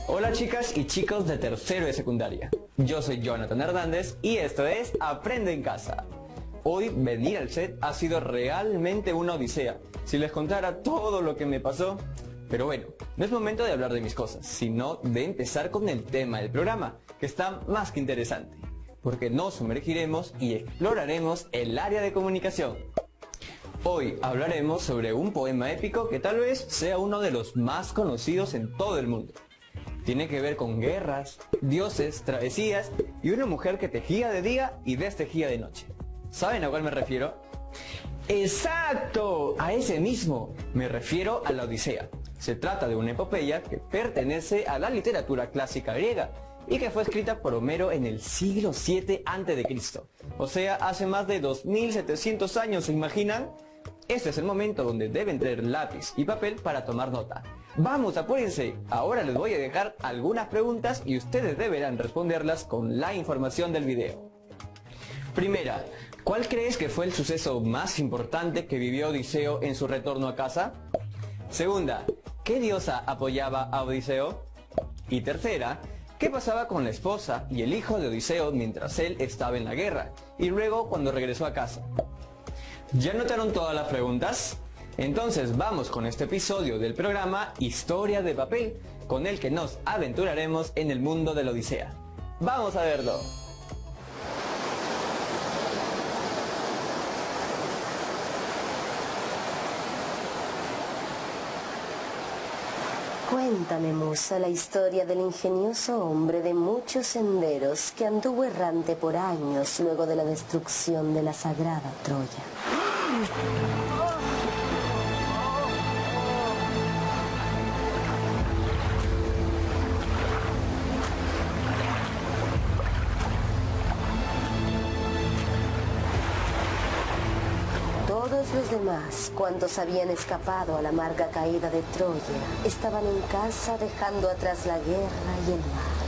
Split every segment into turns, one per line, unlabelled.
Hola chicas y chicos de tercero de secundaria. Yo soy Jonathan Hernández y esto es Aprende en Casa. Hoy venir al set ha sido realmente una odisea. Si les contara todo lo que me pasó. Pero bueno, no es momento de hablar de mis cosas, sino de empezar con el tema del programa, que está más que interesante. Porque nos sumergiremos y exploraremos el área de comunicación. Hoy hablaremos sobre un poema épico que tal vez sea uno de los más conocidos en todo el mundo. Tiene que ver con guerras, dioses, travesías y una mujer que tejía de día y destejía de noche. ¿Saben a cuál me refiero? ¡Exacto! A ese mismo. Me refiero a la Odisea. Se trata de una epopeya que pertenece a la literatura clásica griega y que fue escrita por Homero en el siglo VII a.C. O sea, hace más de 2700 años, ¿se imaginan? Este es el momento donde deben tener lápiz y papel para tomar nota. ¡Vamos, apúrense! Ahora les voy a dejar algunas preguntas y ustedes deberán responderlas con la información del video. Primera, ¿cuál crees que fue el suceso más importante que vivió Odiseo en su retorno a casa? Segunda, ¿qué diosa apoyaba a Odiseo? Y tercera, ¿qué pasaba con la esposa y el hijo de Odiseo mientras él estaba en la guerra y luego cuando regresó a casa? ¿Ya notaron todas las preguntas? Entonces vamos con este episodio del programa Historia de Papel, con el que nos aventuraremos en el mundo de la Odisea. ¡Vamos a verlo!
Cuéntame, musa, la historia del ingenioso hombre de muchos senderos que anduvo errante por años luego de la destrucción de la sagrada Troya. Todos los demás, cuantos habían escapado a la amarga caída de Troya, estaban en casa dejando atrás la guerra y el mar.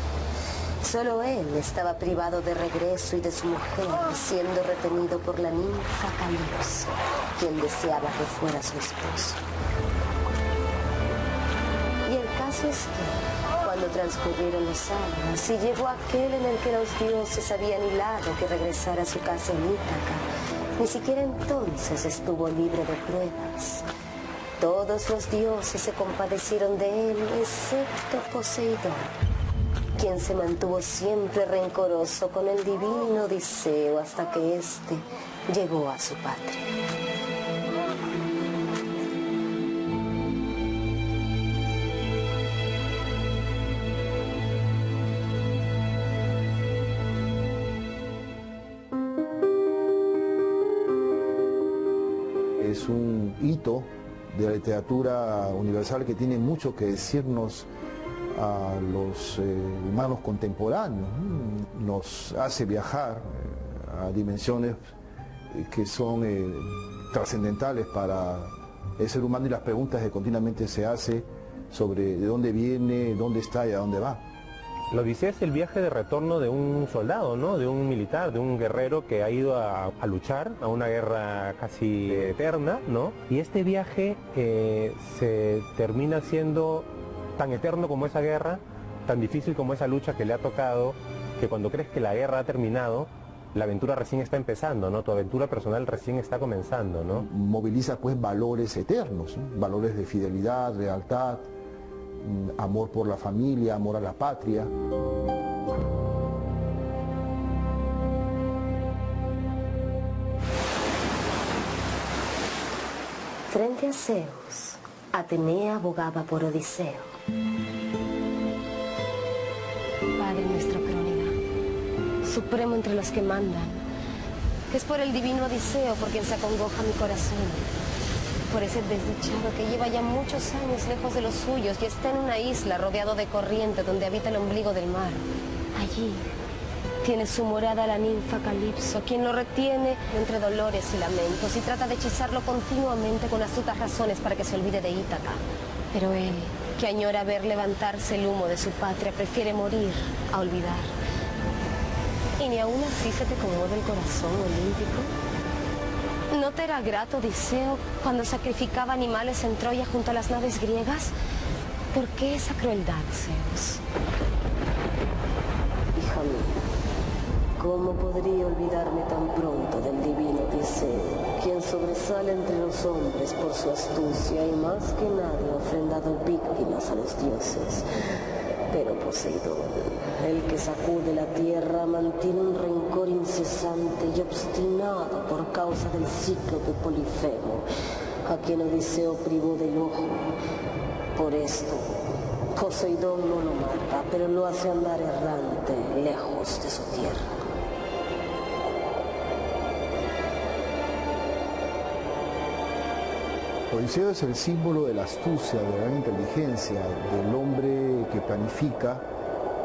Solo él estaba privado de regreso y de su mujer, siendo retenido por la ninfa Calipso, quien deseaba que fuera su esposo. Y el caso es que, cuando transcurrieron los años y llegó aquel en el que los dioses habían hilado que regresara a su casa en Ítaca, ni siquiera entonces estuvo libre de pruebas. Todos los dioses se compadecieron de él, excepto Poseidón, quien se mantuvo siempre rencoroso con el divino Odiseo hasta que éste llegó a su patria.
Es un hito de la literatura universal que tiene mucho que decirnos a los humanos contemporáneos. Nos hace viajar a dimensiones que son trascendentales para el ser humano y las preguntas que continuamente se hace sobre de dónde viene, dónde está y a dónde va.
La Odisea es el viaje de retorno de un soldado, ¿no? De un militar, de un guerrero que ha ido a luchar a una guerra casi eterna, ¿no? Y este viaje se termina siendo tan eterno como esa guerra, tan difícil como esa lucha que le ha tocado, que cuando crees que la guerra ha terminado, la aventura recién está empezando, ¿no? Tu aventura personal recién está comenzando, ¿no?
Moviliza pues valores eternos, ¿no? Valores de fidelidad, lealtad, amor por la familia, amor a la patria.
Frente a Zeus, Atenea abogaba por Odiseo. Padre nuestro Crónida, supremo entre los que mandan, que es por el divino Odiseo por quien se acongoja mi corazón, por ese desdichado que lleva ya muchos años lejos de los suyos y está en una isla rodeado de corriente donde habita el ombligo del mar. Allí tiene su morada la ninfa Calipso, quien lo retiene entre dolores y lamentos y trata de hechizarlo continuamente con astutas razones para que se olvide de Ítaca. Pero él, que añora ver levantarse el humo de su patria, prefiere morir a olvidar. ¿Y ni aún así se te conmueve el corazón olímpico? ¿No te era grato, Odiseo, cuando sacrificaba animales en Troya junto a las naves griegas? ¿Por qué esa crueldad, Zeus?
Hija mía, ¿cómo podría olvidarme tan pronto del divino Odiseo, quien sobresale entre los hombres por su astucia y más que nadie ha ofrendado víctimas a los dioses? Pero Poseidón, el que sacude la tierra, mantiene un rencor incesante y obstinado por causa del cíclope Polifemo, a quien Odiseo privó del ojo. Por esto, Poseidón no lo mata, pero lo hace andar errante, lejos de su tierra.
Odiseo es el símbolo de la astucia, de la gran inteligencia, del hombre que planifica,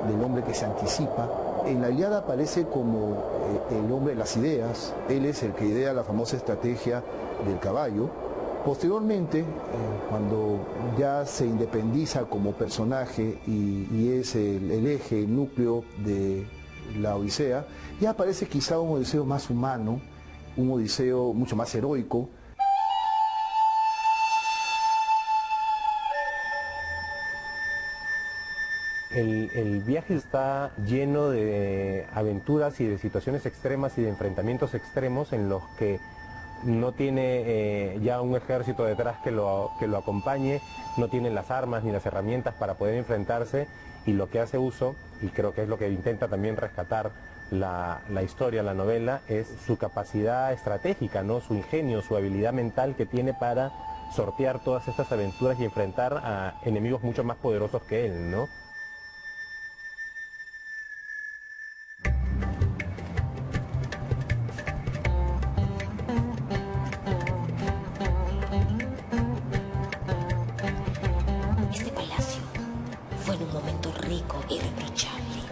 del hombre que se anticipa. En la Ilíada aparece como el hombre de las ideas. Él es el que idea la famosa estrategia del caballo. Posteriormente, cuando ya se independiza como personaje y es el eje, el núcleo de la Odisea, ya aparece quizá un Odiseo más humano, un Odiseo mucho más heroico.
El viaje está lleno de aventuras y de situaciones extremas y de enfrentamientos extremos en los que no tiene ya un ejército detrás que lo acompañe, no tiene las armas ni las herramientas para poder enfrentarse, y lo que hace uso, y creo que es lo que intenta también rescatar la historia, la novela, es su capacidad estratégica, ¿no? Su ingenio, su habilidad mental que tiene para sortear todas estas aventuras y enfrentar a enemigos mucho más poderosos que él, ¿no?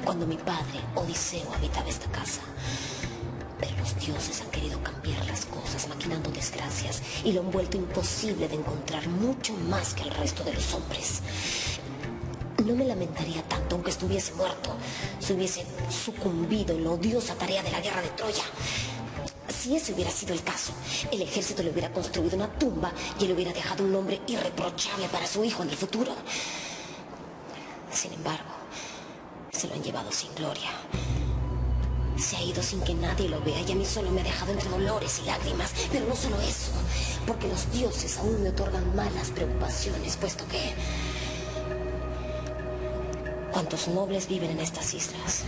Cuando mi padre, Odiseo, habitaba esta casa. Pero los dioses han querido cambiar las cosas, maquinando desgracias, y lo han vuelto imposible de encontrar, mucho más que el resto de los hombres. No me lamentaría tanto aunque estuviese muerto, si hubiese sucumbido en la odiosa tarea de la guerra de Troya. Si ese hubiera sido el caso, el ejército le hubiera construido una tumba y le hubiera dejado un nombre irreprochable para su hijo en el futuro. Sin embargo, se lo han llevado sin gloria. Se ha ido sin que nadie lo vea y a mí solo me ha dejado entre dolores y lágrimas. Pero no solo eso, porque los dioses aún me otorgan malas preocupaciones, puesto que... cuántos nobles viven en estas islas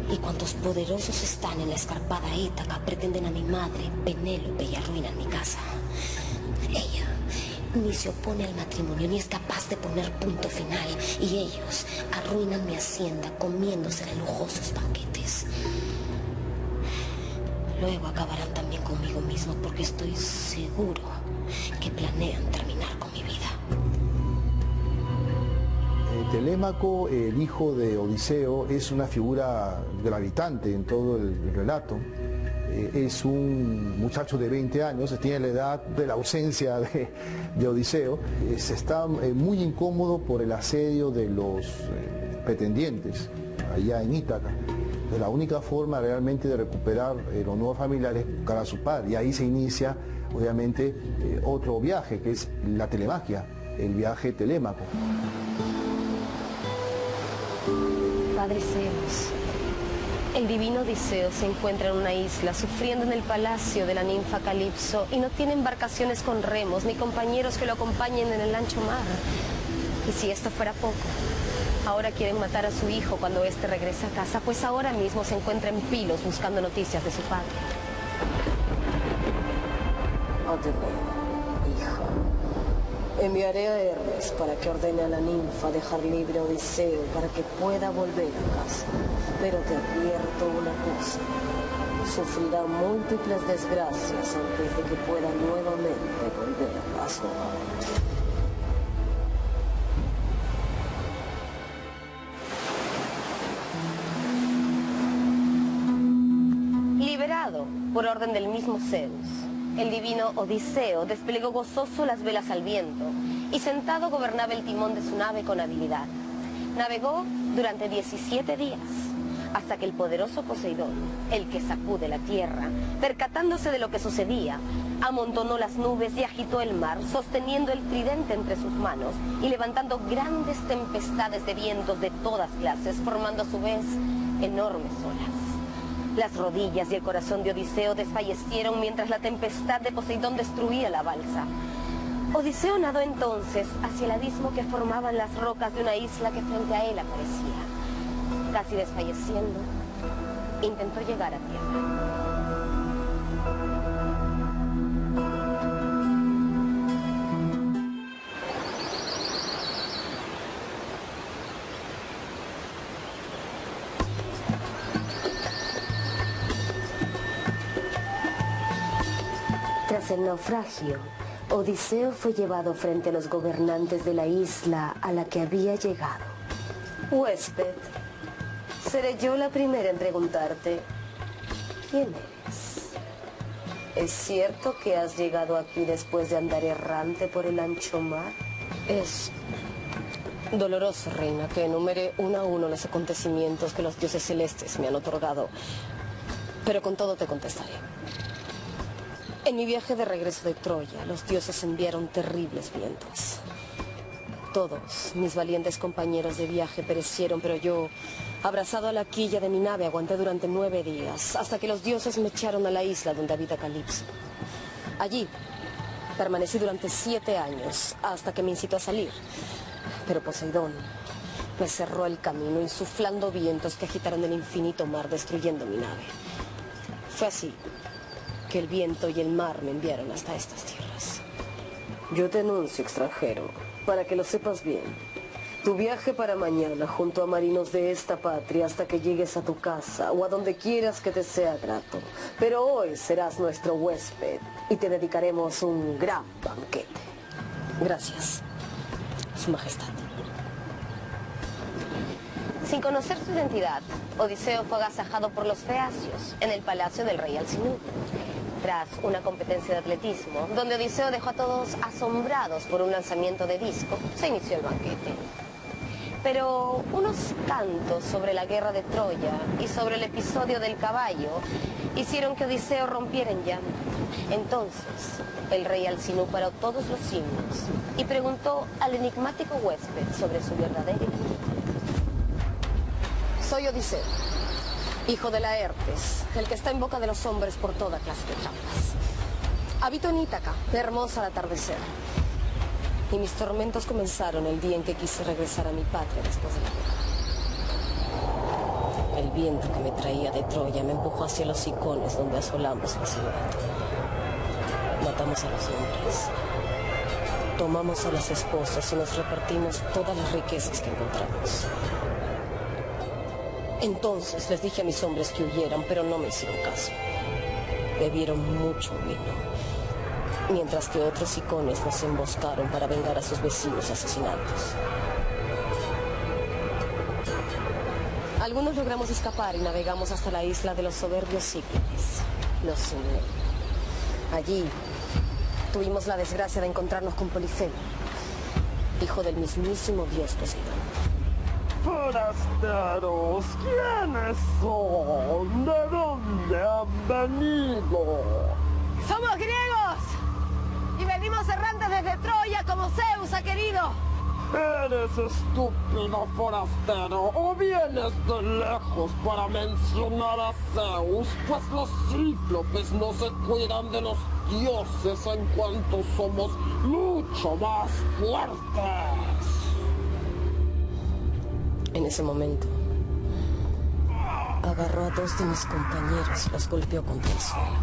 y cuántos poderosos están en la escarpada Ítaca pretenden a mi madre, Penélope, y arruinan mi casa. Ella ni se opone al matrimonio, ni es capaz de poner punto final. Y ellos arruinan mi hacienda comiéndose en lujosos banquetes. Luego acabarán también conmigo mismo, porque estoy seguro que planean terminar con mi vida.
Telémaco, el hijo de Odiseo, es una figura gravitante en todo el relato. Es un muchacho de 20 años, tiene la edad de la ausencia de Odiseo. Está muy incómodo por el asedio de los pretendientes allá en Ítaca. La única forma realmente de recuperar el honor familiar es buscar a su padre, y ahí se inicia obviamente otro viaje, que es la telemaquia, el viaje telémaco.
Padre Zeus, el divino Odiseo se encuentra en una isla sufriendo en el palacio de la ninfa Calipso y no tiene embarcaciones con remos ni compañeros que lo acompañen en el ancho mar. Y si esto fuera poco, ahora quieren matar a su hijo cuando éste regrese a casa, pues ahora mismo se encuentra en Pilos buscando noticias de su padre.
Hija. Enviaré a Hermes para que ordene a la ninfa dejar libre a Odiseo para que pueda volver a casa. Pero te advierto una cosa: sufrirá múltiples desgracias antes de que pueda nuevamente volver a su hogar.
Liberado por orden del mismo Zeus, el divino Odiseo desplegó gozoso las velas al viento y sentado gobernaba el timón de su nave con habilidad. Navegó durante 17 días, hasta que el poderoso Poseidón, el que sacude la tierra, percatándose de lo que sucedía, Amontonó las nubes y agitó el mar, sosteniendo el tridente entre sus manos y levantando grandes tempestades de vientos de todas clases, formando a su vez enormes olas. Las rodillas y el corazón de Odiseo desfallecieron mientras la tempestad de Poseidón destruía la balsa. Odiseo nadó entonces hacia el abismo que formaban las rocas de una isla que frente a él aparecía. Casi desfalleciendo, intentó llegar a tierra. Tras el naufragio, Odiseo fue llevado frente a los gobernantes de la isla a la que había llegado. Huésped, seré yo la primera en preguntarte, ¿quién eres? ¿Es cierto que has llegado aquí después de andar errante por el ancho mar? Es doloroso, reina, que enumere uno a uno los acontecimientos que los dioses celestes me han otorgado, pero con todo te contestaré. En mi viaje de regreso de Troya, los dioses enviaron terribles vientos. Todos mis valientes compañeros de viaje perecieron, pero yo, abrazado a la quilla de mi nave, aguanté durante 9 días, hasta que los dioses me echaron a la isla donde habita Calipso. Allí permanecí durante 7 años, hasta que me incitó a salir. Pero Poseidón me cerró el camino, insuflando vientos que agitaron el infinito mar, destruyendo mi nave. Fue así que el viento y el mar me enviaron hasta estas tierras. Yo te anuncio, extranjero, para que lo sepas bien. Tu viaje para mañana junto a marinos de esta patria hasta que llegues a tu casa o a donde quieras que te sea grato. Pero hoy serás nuestro huésped y te dedicaremos un gran banquete. Gracias, Su Majestad. Sin conocer su identidad, Odiseo fue agasajado por los feacios en el palacio del rey Alcinous. Tras una competencia de atletismo, donde Odiseo dejó a todos asombrados por un lanzamiento de disco, se inició el banquete. Pero unos cantos sobre la guerra de Troya y sobre el episodio del caballo hicieron que Odiseo rompiera en llanto. Entonces, el rey Alcinous paró todos los himnos y preguntó al enigmático huésped sobre su verdadera identidad. Soy Odiseo, hijo de Laertes, el que está en boca de los hombres por toda clase de trampas. Habito en Ítaca, hermosa al atardecer. Y mis tormentos comenzaron el día en que quise regresar a mi patria después de la guerra. El viento que me traía de Troya me empujó hacia los Icones, donde asolamos la ciudad. Matamos a los hombres, tomamos a las esposas y nos repartimos todas las riquezas que encontramos. Entonces les dije a mis hombres que huyeran, pero no me hicieron caso. Bebieron mucho vino, mientras que otros Icones nos emboscaron para vengar a sus vecinos asesinados. Algunos logramos escapar y navegamos hasta la isla de los soberbios Cíclopes, los Cimei. Allí tuvimos la desgracia de encontrarnos con Polifemo, hijo del mismísimo dios Poseidón.
Forasteros, ¿quiénes son? ¿De dónde han venido?
¡Somos griegos! Y venimos errantes desde Troya como Zeus ha querido.
¿Eres estúpido forastero o vienes de lejos para mencionar a Zeus? Pues los cíclopes no se cuidan de los dioses en cuanto somos mucho más fuertes.
En ese momento, agarró a 2 de mis compañeros y los golpeó contra el suelo,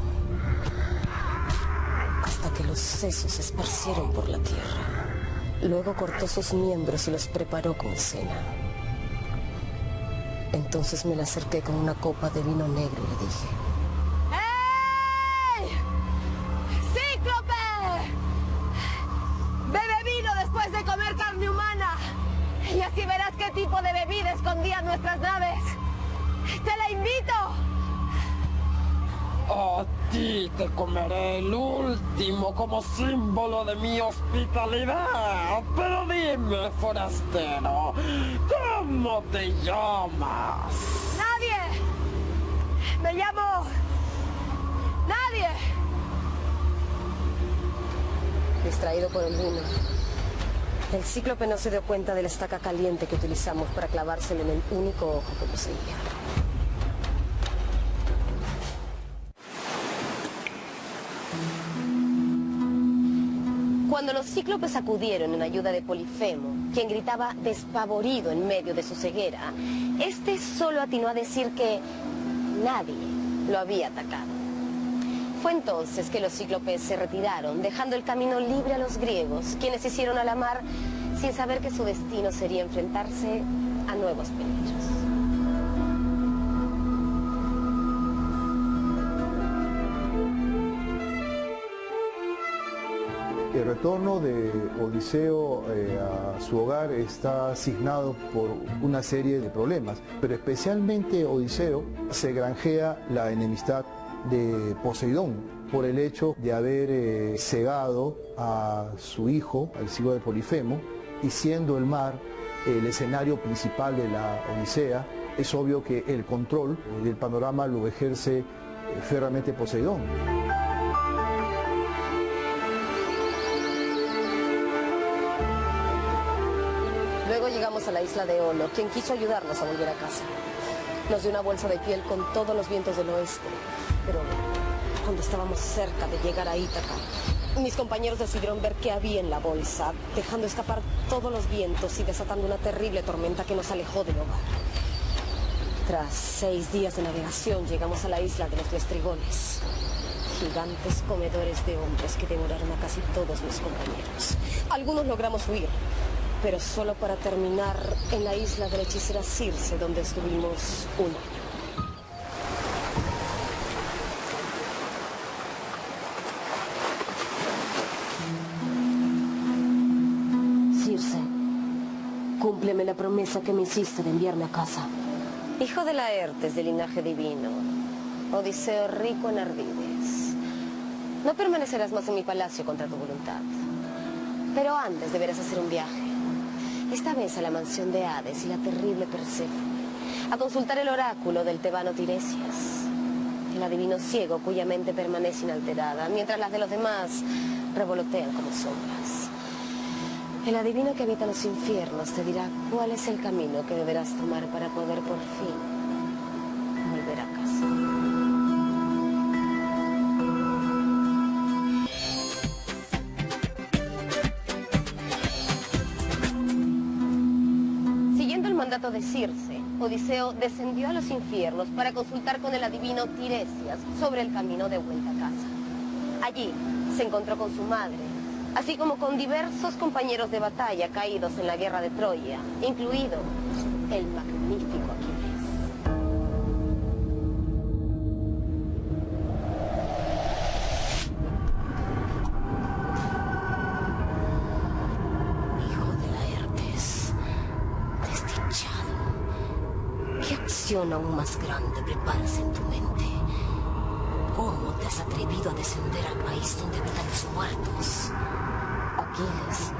hasta que los sesos se esparcieron por la tierra. Luego cortó sus miembros y los preparó como cena. Entonces me le acerqué con una copa de vino negro y le dije: ¡Ey! ¡Cíclope! ¡Bebe vino después de comer carne humana! Y así verás qué tipo de bebida escondían nuestras naves. ¡Te la invito!
A ti te comeré el último como símbolo de mi hospitalidad. Pero dime, forastero, ¿cómo te llamas?
¡Nadie! Me llamo... ¡Nadie! distraído por el vino. El cíclope no se dio cuenta de la estaca caliente que utilizamos para clavárselo en el único ojo que poseía. Cuando los cíclopes acudieron en ayuda de Polifemo, quien gritaba despavorido en medio de su ceguera, este solo atinó a decir que nadie lo había atacado. Fue entonces que los cíclopes se retiraron, dejando el camino libre a los griegos, quienes se hicieron a la mar sin saber que su destino sería enfrentarse a nuevos peligros.
El retorno de Odiseo a su hogar está asignado por una serie de problemas, pero especialmente Odiseo se granjea la enemistad de Poseidón por el hecho de haber cegado a su hijo, al hijo de Polifemo, y siendo el mar el escenario principal de la Odisea, es obvio que el control del panorama lo ejerce férreamente Poseidón.
Luego llegamos a la isla de Olo, quien quiso ayudarnos a volver a casa. Nos dio una bolsa de piel con todos los vientos del oeste, pero cuando estábamos cerca de llegar a Ítaca, mis compañeros decidieron ver qué había en la bolsa, dejando escapar todos los vientos y desatando una terrible tormenta que nos alejó del hogar. Tras 6 días de navegación llegamos a la isla de los Lestrigones, gigantes comedores de hombres que devoraron a casi todos mis compañeros. Algunos logramos huir, pero solo para terminar en la isla de la hechicera Circe, donde estuvimos un año. Circe, cúmpleme la promesa que me hiciste de enviarme a casa. Hijo de Laertes, de linaje divino, Odiseo rico en ardides, no permanecerás más en mi palacio contra tu voluntad. Pero antes deberás hacer un viaje. Esta vez a la mansión de Hades y la terrible Perséfone, a consultar el oráculo del tebano Tiresias, el adivino ciego cuya mente permanece inalterada, mientras las de los demás revolotean como sombras. El adivino que habita los infiernos te dirá cuál es el camino que deberás tomar para poder por fin volver a casa. De Circe, Odiseo descendió a los infiernos para consultar con el adivino Tiresias sobre el camino de vuelta a casa. Allí se encontró con su madre, así como con diversos compañeros de batalla caídos en la guerra de Troya, incluido el magnífico Aquiles. Aún más grande preparas en tu mente. ¿Cómo te has atrevido a descender al país donde habitan los muertos? Aquiles,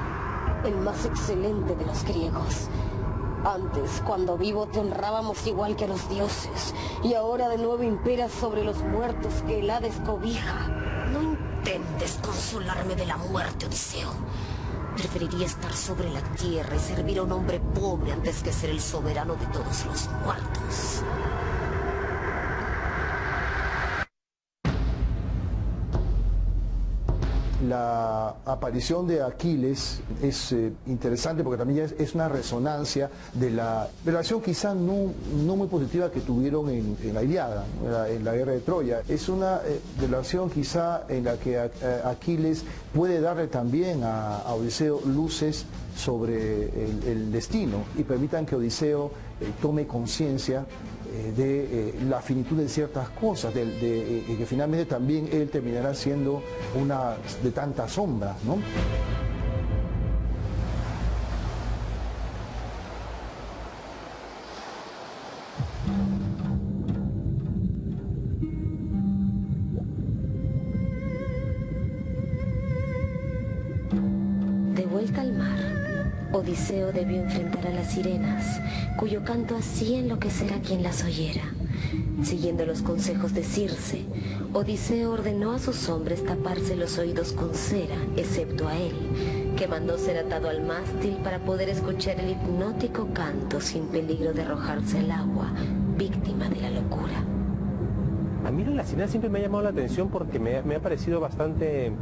el más excelente de los griegos. Antes, cuando vivo, te honrábamos igual que a los dioses, y ahora de nuevo imperas sobre los muertos que el Hades cobija. No intentes consolarme de la muerte, Odiseo. Preferiría estar sobre la tierra y servir a un hombre pobre antes que ser el soberano de todos los muertos.
La aparición de Aquiles es interesante porque también es una resonancia de la relación quizá no muy positiva que tuvieron en la Ilíada, en la guerra de Troya. Es una relación quizá en la que Aquiles puede darle también a Odiseo luces sobre el destino y permitan que Odiseo tome conciencia de la finitud de ciertas cosas, que finalmente también él terminará siendo una de tantas sombras, ¿no?
De vuelta al mar,
Odiseo debió enfrentar a las sirenas, cuyo canto hacía enloquecer a quien las oyera. Siguiendo los consejos de Circe, Odiseo ordenó a sus hombres taparse los oídos con cera, excepto a él, que mandó ser atado al mástil para poder escuchar el hipnótico canto sin peligro de arrojarse al agua, víctima de la locura.
A mí la sirena siempre me ha llamado la atención porque me ha parecido bastante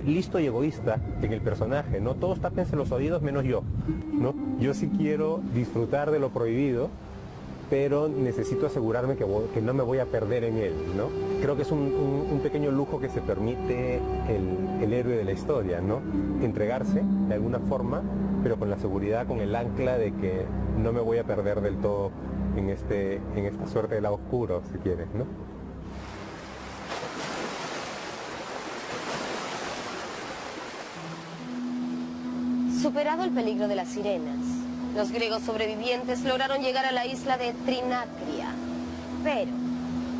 listo y egoísta en el personaje, ¿no? Todos tápense los oídos menos yo, ¿no? Yo sí quiero disfrutar de lo prohibido, pero necesito asegurarme que no me voy a perder en él, ¿no? Creo que es un pequeño lujo que se permite el héroe de la historia, ¿no? Entregarse de alguna forma, pero con la seguridad, con el ancla de que no me voy a perder del todo en esta suerte de lado oscuro, si quieres, ¿no?
Superado el peligro de las sirenas, los griegos sobrevivientes lograron llegar a la isla de Trinacria. Pero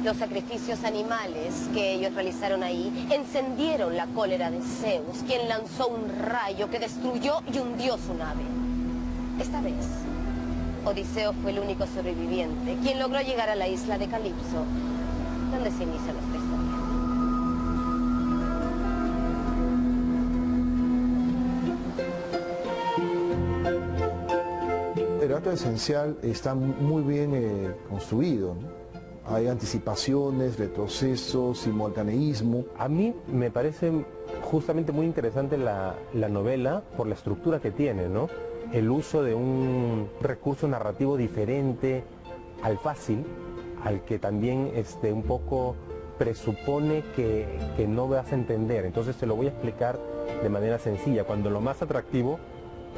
los sacrificios animales que ellos realizaron ahí encendieron la cólera de Zeus, quien lanzó un rayo que destruyó y hundió su nave. Esta vez, Odiseo fue el único sobreviviente, quien logró llegar a la isla de Calipso, donde se inicia nuestra historia.
El acto esencial está muy bien construido, ¿no? Hay anticipaciones, retrocesos, simultaneísmo.
A mí me parece justamente muy interesante la novela por la estructura que tiene, ¿no? El uso de un recurso narrativo diferente al fácil, al que también un poco presupone que no vas a entender. Entonces te lo voy a explicar de manera sencilla, cuando lo más atractivo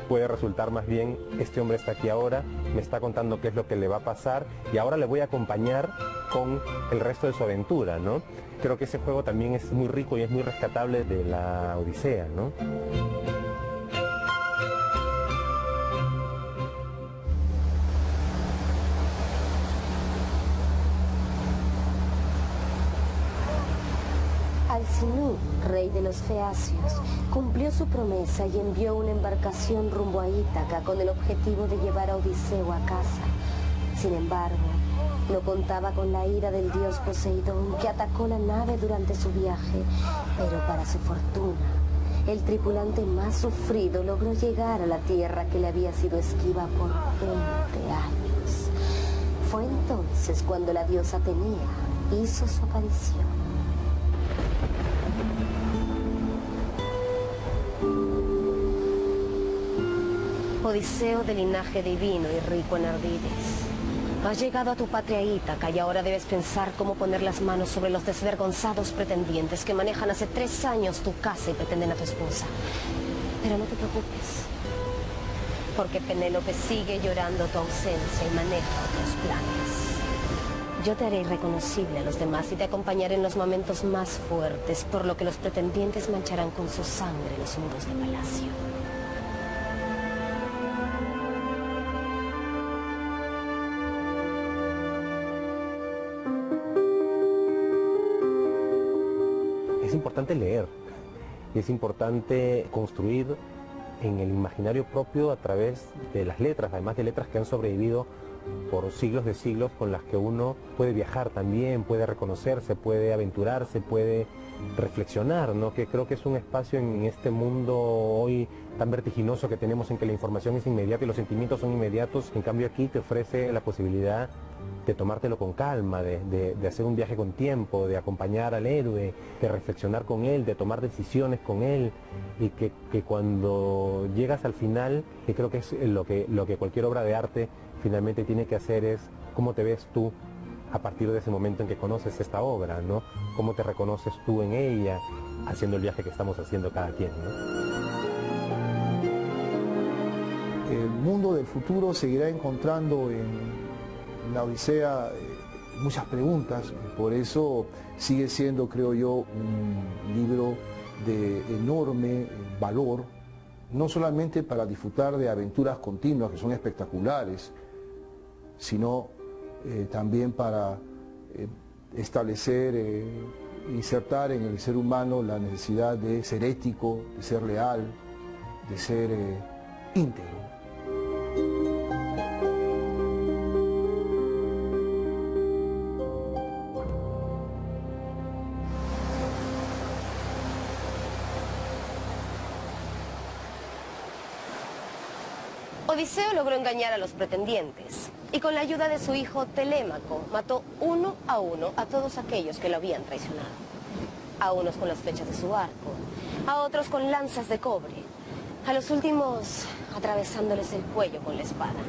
puede resultar más bien, este hombre está aquí ahora, me está contando qué es lo que le va a pasar y ahora le voy a acompañar con el resto de su aventura, ¿no? Creo que ese juego también es muy rico y es muy rescatable de la Odisea, ¿no?
Alcinous, rey de los feacios, cumplió su promesa y envió una embarcación rumbo a Ítaca con el objetivo de llevar a Odiseo a casa. Sin embargo, no contaba con la ira del dios Poseidón, que atacó la nave durante su viaje, pero para su fortuna, el tripulante más sufrido logró llegar a la tierra que le había sido esquiva por 20 años. Fue entonces cuando la diosa Atenea hizo su aparición.
Odiseo de linaje divino y rico en ardides. Has llegado a tu patria Ítaca y ahora debes pensar cómo poner las manos sobre los desvergonzados pretendientes que manejan hace 3 años tu casa y pretenden a tu esposa. Pero no te preocupes, porque Penélope sigue llorando tu ausencia y maneja otros planes. Yo te haré irreconocible a los demás y te acompañaré en los momentos más fuertes, por lo que los pretendientes mancharán con su sangre los muros de palacio.
Es importante leer y es importante construir en el imaginario propio a través de las letras, además de letras que han sobrevivido por siglos de siglos, con las que uno puede viajar también, puede reconocerse, puede aventurarse, puede reflexionar, ¿no? Que creo que es un espacio en este mundo hoy tan vertiginoso que tenemos, en que la información es inmediata y los sentimientos son inmediatos. En cambio aquí te ofrece la posibilidad de tomártelo con calma, de hacer un viaje con tiempo, de acompañar al héroe, de reflexionar con él, de tomar decisiones con él, y que cuando llegas al final, que creo que es lo que cualquier obra de arte finalmente tiene que hacer, es cómo te ves tú a partir de ese momento en que conoces esta obra, ¿no? Cómo te reconoces tú en ella, haciendo el viaje que estamos haciendo cada quien, ¿no?
El mundo del futuro seguirá encontrando en la Odisea muchas preguntas, por eso sigue siendo, creo yo, un libro de enorme valor, no solamente para disfrutar de aventuras continuas que son espectaculares, sino también para establecer, insertar en el ser humano la necesidad de ser ético, de ser leal, de ser
íntegro.
Odiseo logró engañar a los pretendientes y con la ayuda de su hijo Telémaco mató uno a todos aquellos que lo habían traicionado. A unos con las flechas de su arco, a otros con lanzas de cobre, a los últimos atravesándoles el cuello con la espada.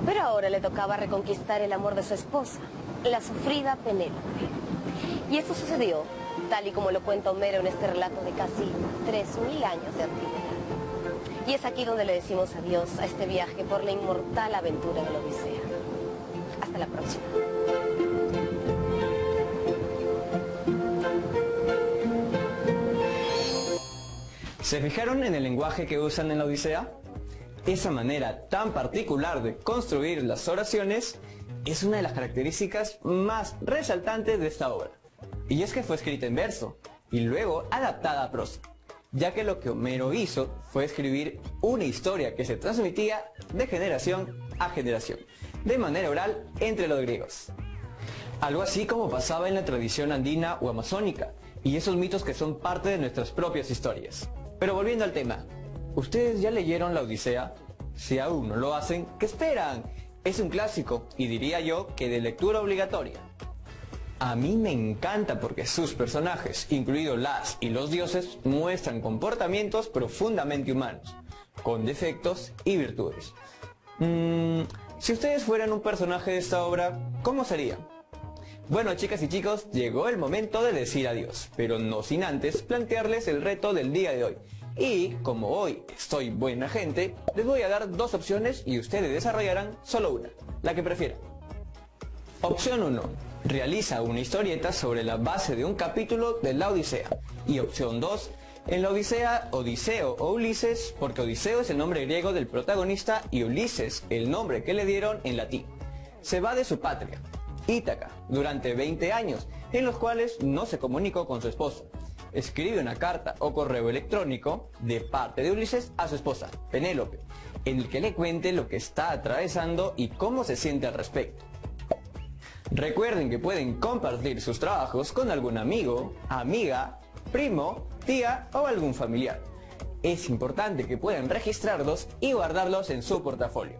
Pero ahora le tocaba reconquistar el amor de su esposa, la sufrida Penélope. Y esto sucedió tal y como lo cuenta Homero en este relato de casi 3000 años de antigüedad. Y es aquí donde le decimos adiós a este viaje por la inmortal aventura de la Odisea. Hasta la próxima.
¿Se fijaron en el lenguaje que usan en la Odisea? Esa manera tan particular de construir las oraciones es una de las características más resaltantes de esta obra. Y es que fue escrita en verso y luego adaptada a prosa, ya que lo que Homero hizo fue escribir una historia que se transmitía de generación a generación, de manera oral entre los griegos. Algo así como pasaba en la tradición andina o amazónica, y esos mitos que son parte de nuestras propias historias. Pero volviendo al tema, ¿ustedes ya leyeron la Odisea? Si aún no lo hacen, ¿qué esperan? Es un clásico, y diría yo que de lectura obligatoria. A mí me encanta porque sus personajes, incluidos las y los dioses, muestran comportamientos profundamente humanos, con defectos y virtudes. Si ustedes fueran un personaje de esta obra, ¿cómo serían? Bueno, chicas y chicos, llegó el momento de decir adiós, pero no sin antes plantearles el reto del día de hoy. Y, como hoy estoy buena gente, les voy a dar dos opciones y ustedes desarrollarán solo una, la que prefieran. Opción 1. Realiza una historieta sobre la base de un capítulo de la Odisea. Y opción 2. En la Odisea, Odiseo o Ulises, porque Odiseo es el nombre griego del protagonista y Ulises el nombre que le dieron en latín. Se va de su patria, Ítaca, durante 20 años, en los cuales no se comunicó con su esposa. Escribe una carta o correo electrónico de parte de Ulises a su esposa, Penélope, en el que le cuente lo que está atravesando y cómo se siente al respecto. Recuerden que pueden compartir sus trabajos con algún amigo, amiga, primo, tía o algún familiar. Es importante que puedan registrarlos y guardarlos en su portafolio.